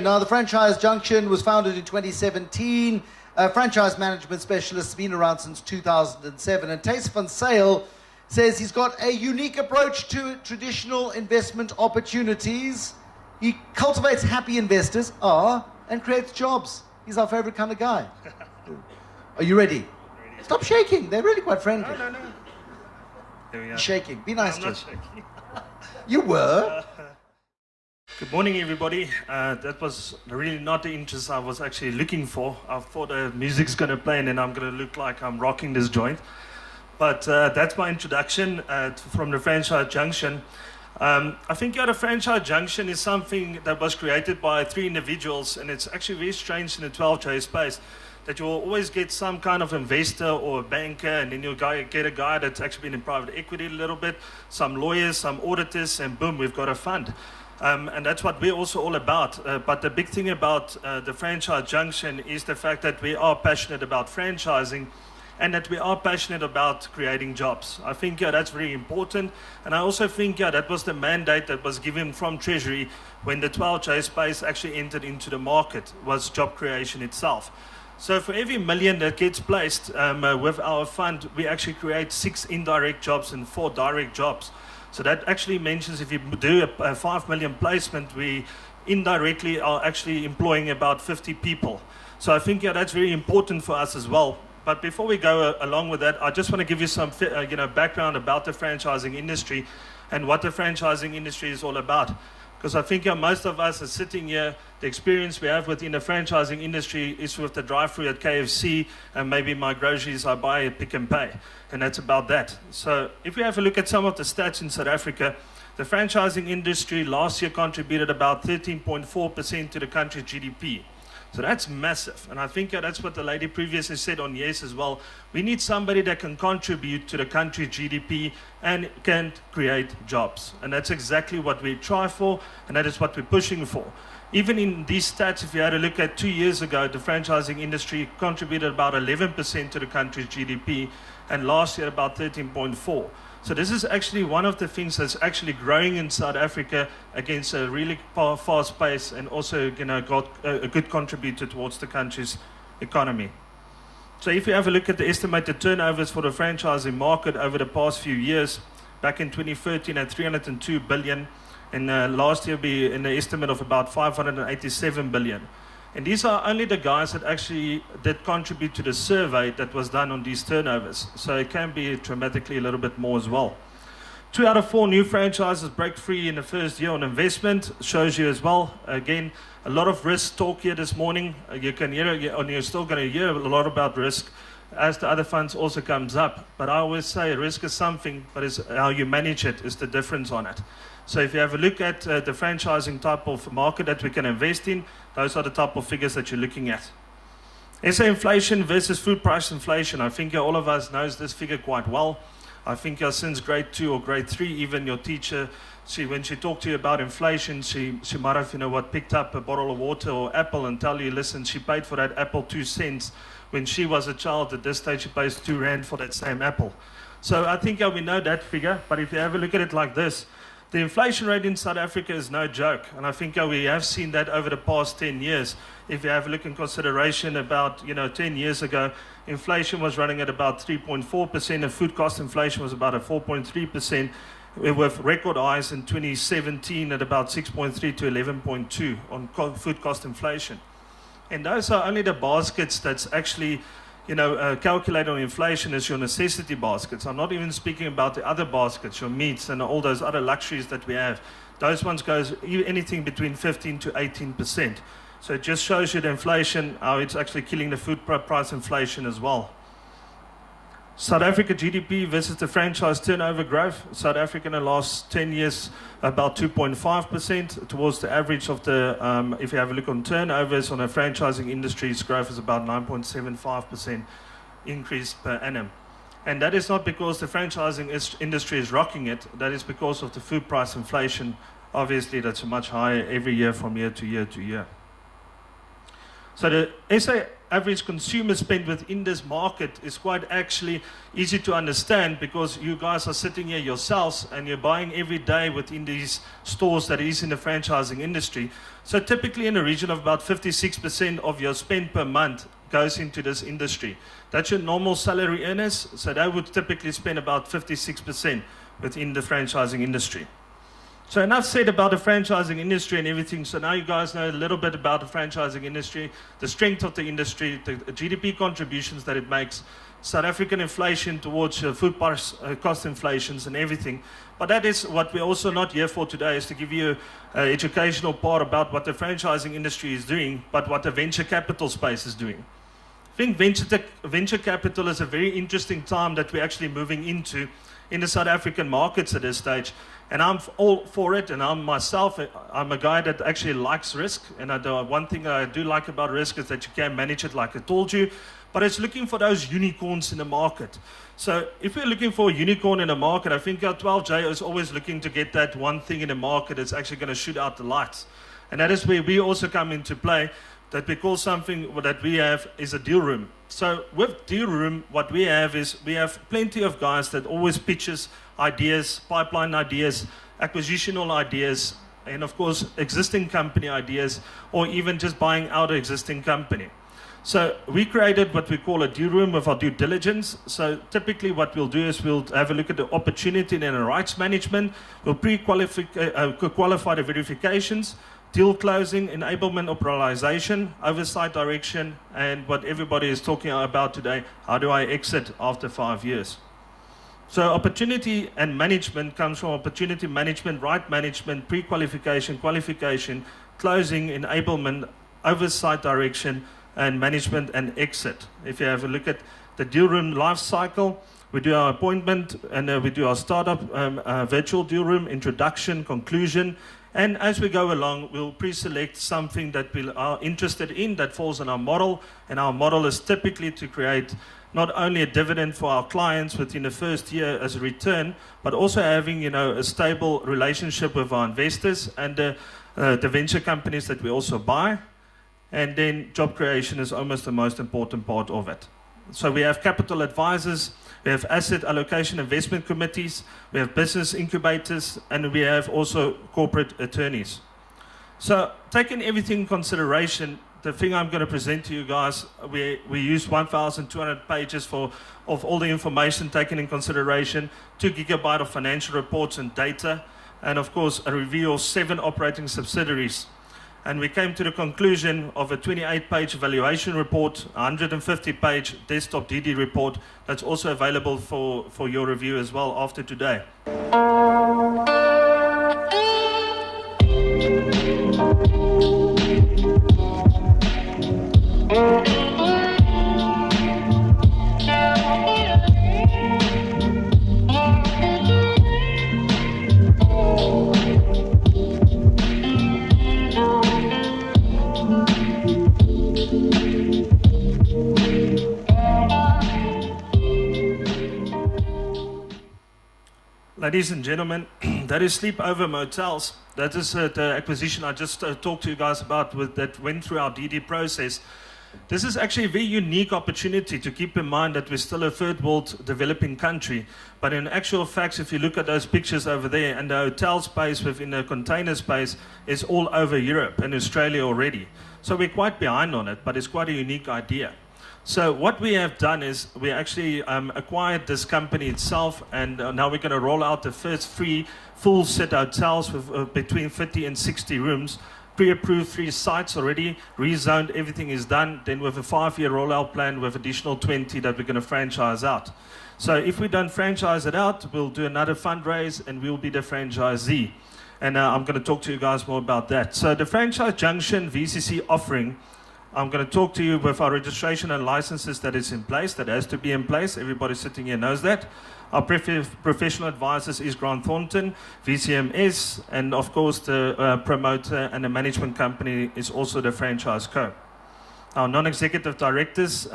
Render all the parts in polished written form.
Now, the Franchise Junction was founded in 2017. Franchise management specialist has been around since 2007. And Tace van Sail says he's got a unique approach to traditional investment opportunities. He cultivates happy investors, and creates jobs. He's our favorite kind of guy. Are you ready? Stop shaking. They're really quite friendly. No. There we are. Shaking. Be nice I'm to not us. shaking. You were. Good morning, everybody. That was really not the interest I was actually looking for. I thought the music's going to play and then I'm going to look like I'm rocking this joint. But that's my introduction from the Franchise Junction. I think the Franchise Junction is something that was created by 3 individuals, and it's actually very strange in the 12J space that you'll always get some kind of investor or a banker, and then you'll get a guy that's actually been in private equity a little bit, some lawyers, some auditors, and boom, we've got a fund. And that's what we're also all about. But the big thing about the Franchise Junction is the fact that we are passionate about franchising and that we are passionate about creating jobs. I think that's very important. And I also think that was the mandate that was given from Treasury when the 12J space actually entered into the market, was job creation itself. So for every million that gets placed with our fund, we actually create 6 indirect jobs and 4 direct jobs. So that actually mentions if you do a 5 million placement, we indirectly are actually employing about 50 people. So I think that's very important for us as well. But before we go along with that, I just want to give you some background about the franchising industry and what the franchising industry is all about. Because I think most of us are sitting here, the experience we have within the franchising industry is with the drive-thru at KFC, and maybe my groceries I buy at Pick n Pay, and that's about that. So if we have a look at some of the stats in South Africa, the franchising industry last year contributed about 13.4% to the country's GDP. So that's massive, and I think that's what the lady previously said on Yes as well. We need somebody that can contribute to the country's GDP and can create jobs. And that's exactly what we try for, and that is what we're pushing for. Even in these stats, if you had a look at 2 years ago, the franchising industry contributed about 11% to the country's GDP, and last year about 13.4%. So this is actually one of the things that's actually growing in South Africa against a really fast pace, and also got a good contributor towards the country's economy. So if you have a look at the estimated turnovers for the franchising market over the past few years, back in 2013 at 302 billion, and last year be in the estimate of about 587 billion. And these are only the guys that actually did contribute to the survey that was done on these turnovers. So it can be dramatically a little bit more as well. 2 out of 4 new franchises break free in the first year on investment. Shows you as well, again, a lot of risk talk here this morning. You can hear, and you're still going to hear a lot about risk as the other funds also comes up. But I always say risk is something, but it's how you manage it is the difference on it. So if you have a look at the franchising type of market that we can invest in, those are the type of figures that you're looking at. SA inflation versus food price inflation. I think all of us knows this figure quite well. I think since grade 2 or grade 3, even your teacher, when she talked to you about inflation, she might have, picked up a bottle of water or apple and tell you, listen, she paid for that apple 2 cents. When she was a child, at this stage, she pays 2 rand for that same apple. So I think we know that figure, but if you have a look at it like this, the inflation rate in South Africa is no joke, and I think we have seen that over the past 10 years. If you have a look in consideration about 10 years ago, inflation was running at about 3.4%, and food cost inflation was about 4.3%, with record highs in 2017 at about 6.3 to 11.2 on food cost inflation. And those are only the baskets that's actually calculate on inflation as your necessity baskets. I'm not even speaking about the other baskets, your meats and all those other luxuries that we have. Those ones goes anything between 15 to 18%. So it just shows you the inflation, how it's actually killing the food price inflation as well. South Africa GDP versus the franchise turnover growth. South Africa in the last 10 years, about 2.5% towards the average of the, if you have a look on turnovers on the franchising industry's growth is about 9.75% increase per annum. And that is not because the franchising industry is rocking it, that is because of the food price inflation. Obviously, that's much higher every year from year to year to year. So the SA average consumer spend within this market is quite actually easy to understand, because you guys are sitting here yourselves and you're buying every day within these stores that is in the franchising industry. So typically in the region of about 56% of your spend per month goes into this industry. That's your normal salary earners, so they would typically spend about 56% within the franchising industry. So enough said about the franchising industry and everything. So now you guys know a little bit about the franchising industry, the strength of the industry, the GDP contributions that it makes, South African inflation towards food price, cost inflations and everything. But that is what we're also not here for today, is to give you an educational part about what the franchising industry is doing, but what the venture capital space is doing. I think venture capital is a very interesting time that we're actually moving into in the South African markets at this stage. And I'm all for it, and I'm a guy that actually likes risk. And one thing I do like about risk is that you can manage it, like I told you, but it's looking for those unicorns in the market. So if we're looking for a unicorn in the market, I think our 12J is always looking to get that one thing in the market that's actually going to shoot out the lights. And that is where we also come into play, that we call something that we have is a deal room. So with deal room, what we have is we have plenty of guys that always pitches ideas, pipeline ideas, acquisitional ideas, and of course existing company ideas, or even just buying out an existing company. So we created what we call a deal room with our due diligence. So typically what we'll do is we'll have a look at the opportunity and the rights management. We'll qualify the verifications, deal closing, enablement, operationalization, oversight, direction, and what everybody is talking about today, how do I exit after 5 years? So opportunity and management comes from opportunity management, right management, pre-qualification, qualification, closing, enablement, oversight, direction, and management and exit. If you have a look at the deal room life cycle, we do our appointment and we do our startup virtual deal room, introduction, conclusion, and as we go along, we'll pre-select something that we are interested in that falls in our model, and our model is typically to create not only a dividend for our clients within the first year as a return, but also having, a stable relationship with our investors and the venture companies that we also buy. And then job creation is almost the most important part of it. So we have capital advisors, we have asset allocation investment committees, we have business incubators, and we have also corporate attorneys. So taking everything in consideration, the thing I'm going to present to you guys, we use 1,200 pages of all the information taken in consideration, 2 GB of financial reports and data, and of course a review of 7 operating subsidiaries. And we came to the conclusion of a 28-page evaluation report, a 150-page desktop DD report that's also available for your review as well after today. Ladies and gentlemen, that is Sleepover Motels. That is the acquisition I just talked to you guys about that went through our DD process. This is actually a very unique opportunity to keep in mind that we're still a third world developing country. But in actual facts, if you look at those pictures over there, and the hotel space within the container space is all over Europe and Australia already. So we're quite behind on it, but it's quite a unique idea. So what we have done is we actually acquired this company itself, and now we're going to roll out the first 3 full set hotels with between 50 and 60 rooms, pre-approved 3 sites already, rezoned, everything is done. Then with a 5-year rollout plan with additional 20 that we're going to franchise out. So if we don't franchise it out, we'll do another fundraise and we'll be the franchisee. And I'm going to talk to you guys more about that. So the Franchise Junction VCC offering, I'm going to talk to you with our registration and licenses that is in place, that has to be in place. Everybody sitting here knows that. Our professional advisors is Grant Thornton, VCMS, and of course the promoter and the management company is also the Franchise Co. Our non-executive directors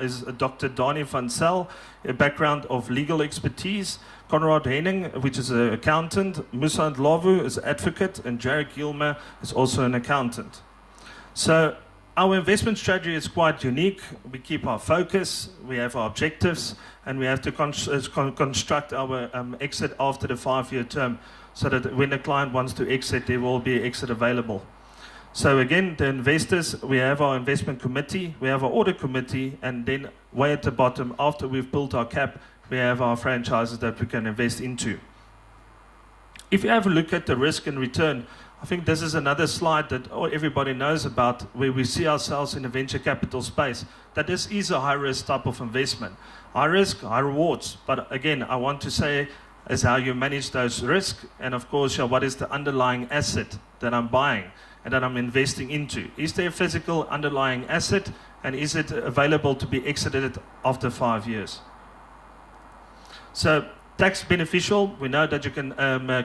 is Dr. Dani van Zyl, a background of legal expertise, Conrad Henning, which is an accountant, Musa Ndlovu is an advocate, and Jarek Gilmer is also an accountant. So our investment strategy is quite unique. We keep our focus, we have our objectives, and we have to construct our exit after the 5-year term so that when the client wants to exit, there will be exit available. So again, the investors, we have our investment committee, we have our audit committee, and then way at the bottom, after we've built our cap, we have our franchises that we can invest into. If you have a look at the risk and return, I think this is another slide that everybody knows about, where we see ourselves in the venture capital space, that this is a high-risk type of investment. High risk, high rewards. But again, I want to say is how you manage those risks, and of course, what is the underlying asset that I'm buying and that I'm investing into. Is there a physical underlying asset, and is it available to be exited after 5 years? So, tax beneficial, we know that you can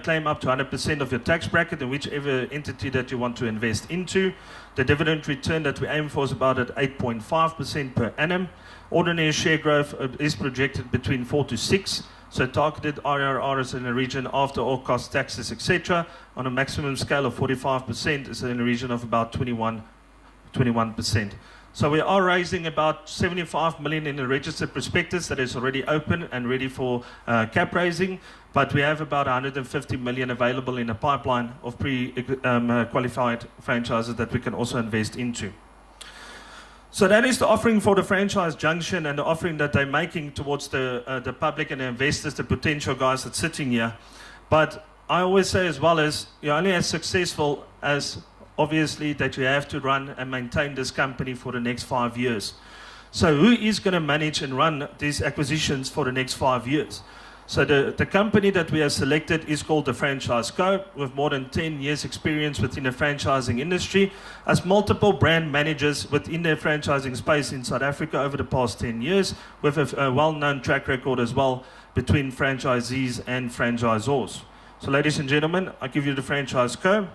claim up to 100% of your tax bracket in whichever entity that you want to invest into. The dividend return that we aim for is about at 8.5% per annum. Ordinary share growth is projected between 4 to 6. So targeted IRR is in the region after all costs, taxes, etc. On a maximum scale of 45% is in the region of about 21%. So we are raising about 75 million in the registered prospectus that is already open and ready for cap raising. But we have about 150 million available in a pipeline of pre-qualified franchises that we can also invest into. So that is the offering for the franchise junction and the offering that they're making towards the public and the investors, the potential guys that's sitting here. But I always say as well as you're only as successful as obviously that you have to run and maintain this company for the next 5 years. So who is going to manage and run these acquisitions for the next 5 years? So the company that we have selected is called the Franchise Co, with more than 10 years experience within the franchising industry, as multiple brand managers within the franchising space in South Africa over the past 10 years, with a well-known track record as well between franchisees and franchisors. So ladies and gentlemen, I give you the Franchise Co.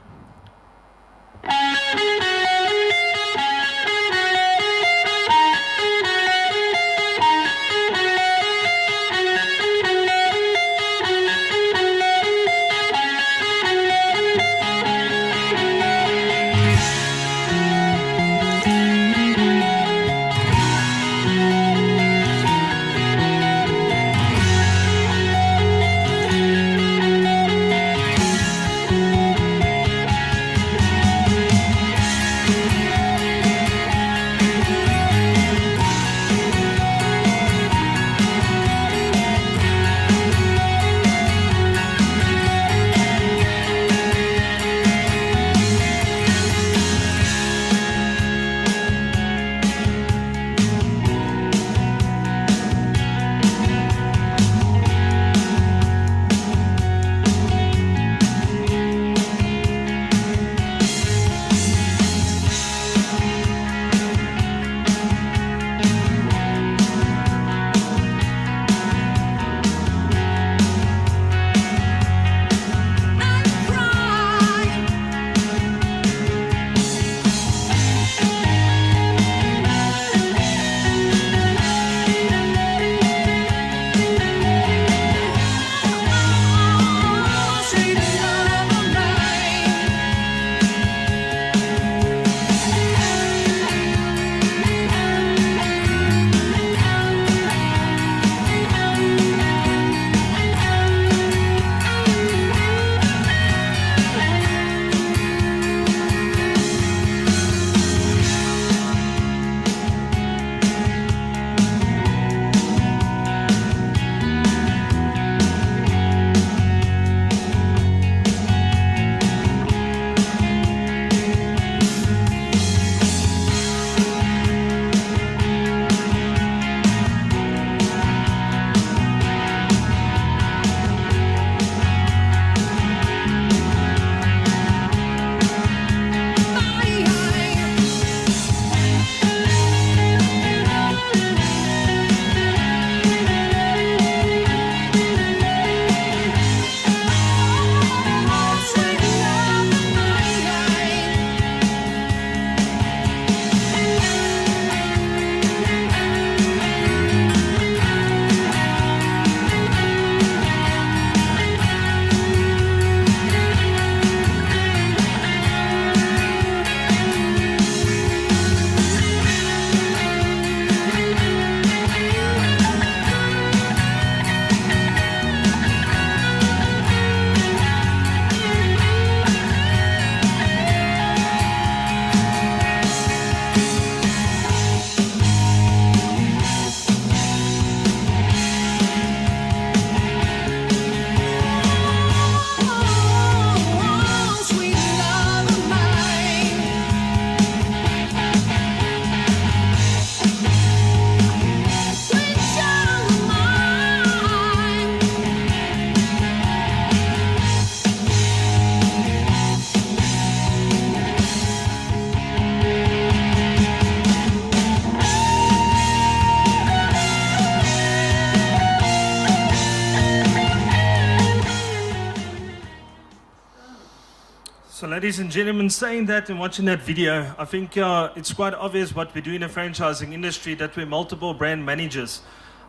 Ladies and gentlemen, saying that and watching that video, I think it's quite obvious what we do in the franchising industry, that we're multiple brand managers.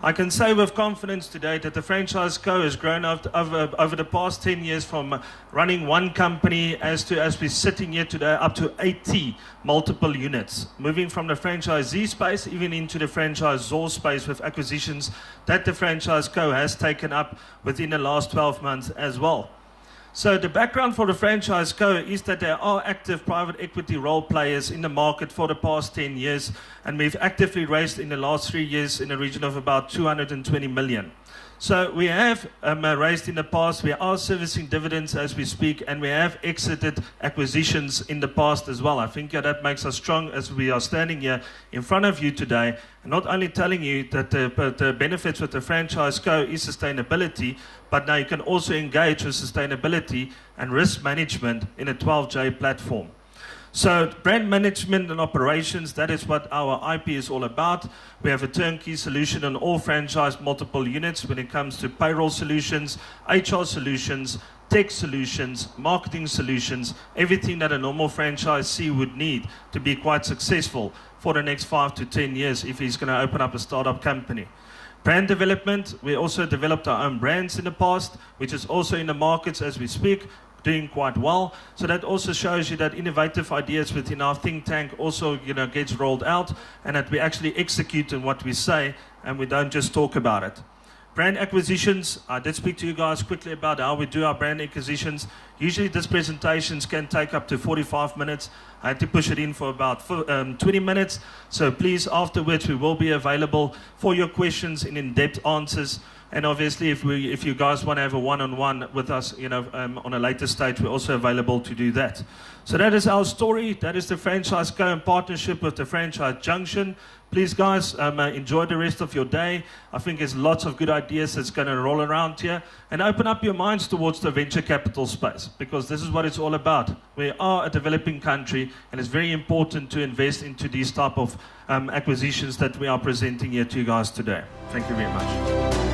I can say with confidence today that the Franchise Co has grown over the past 10 years from running one company as we're sitting here today up to 80 multiple units. Moving from the franchisee space even into the franchisor space with acquisitions that the Franchise Co has taken up within the last 12 months as well. So the background for the Franchise Co is that there are active private equity role players in the market for the past 10 years, and we've actively raised in the last 3 years in the region of about 220 million. So we have raised in the past, we are servicing dividends as we speak, and we have exited acquisitions in the past as well. I think that makes us strong as we are standing here in front of you today, and not only telling you that the benefits with the Franchise Co is sustainability, but now you can also engage with sustainability and risk management in a 12J platform. So brand management and operations, that is what our IP is all about. We have a turnkey solution on all franchise multiple units when it comes to payroll solutions, HR solutions, tech solutions, marketing solutions, everything that a normal franchisee would need to be quite successful for the next 5 to 10 years if he's going to open up a startup company. Brand development, we also developed our own brands in the past, which is also in the markets as we speak, doing quite well. So that also shows you that innovative ideas within our think tank also gets rolled out, and that we actually execute on what we say and we don't just talk about it. Brand acquisitions, I did speak to you guys quickly about how we do our brand acquisitions. Usually these presentations can take up to 45 minutes. I had to push it in for about 20 minutes. So please, afterwards, we will be available for your questions and in-depth answers. And obviously, if you guys want to have a one-on-one with us, on a later stage, we're also available to do that. So that is our story. That is the Franchise Co in partnership with the Franchise Junction. Please, guys, enjoy the rest of your day. I think there's lots of good ideas that's going to roll around here. And open up your minds towards the venture capital space, because this is what it's all about. We are a developing country, and it's very important to invest into these type of acquisitions that we are presenting here to you guys today. Thank you very much.